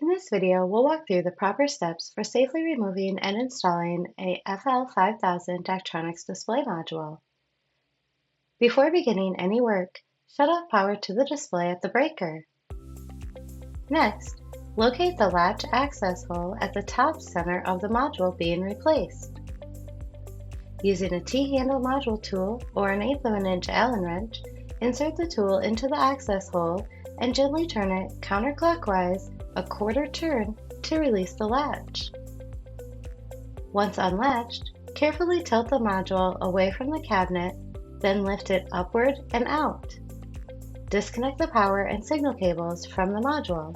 In this video, we'll walk through the proper steps for safely removing and installing a FL-5000 Daktronics display module. Before beginning any work, shut off power to the display at the breaker. Next, locate the latch access hole at the top center of the module being replaced. Using a T-handle module tool or an 1/8 of an inch Allen wrench, insert the tool into the access hole and gently turn it counterclockwise a 1/4 turn to release the latch. Once unlatched, carefully tilt the module away from the cabinet, then lift it upward and out. Disconnect the power and signal cables from the module,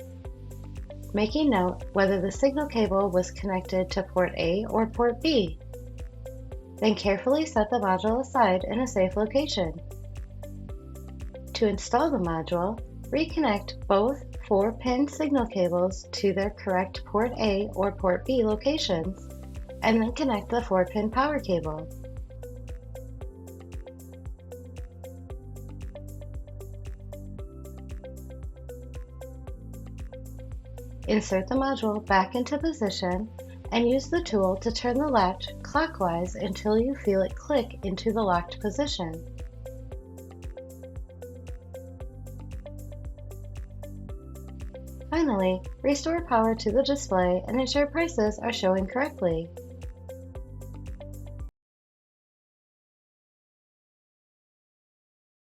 making note whether the signal cable was connected to port A or port B. Then carefully set the module aside in a safe location. To install the module, reconnect both 4-pin signal cables to their correct port A or port B locations, and then connect the 4-pin power cable. Insert the module back into position and use the tool to turn the latch clockwise until you feel it click into the locked position. Finally, restore power to the display and ensure prices are showing correctly.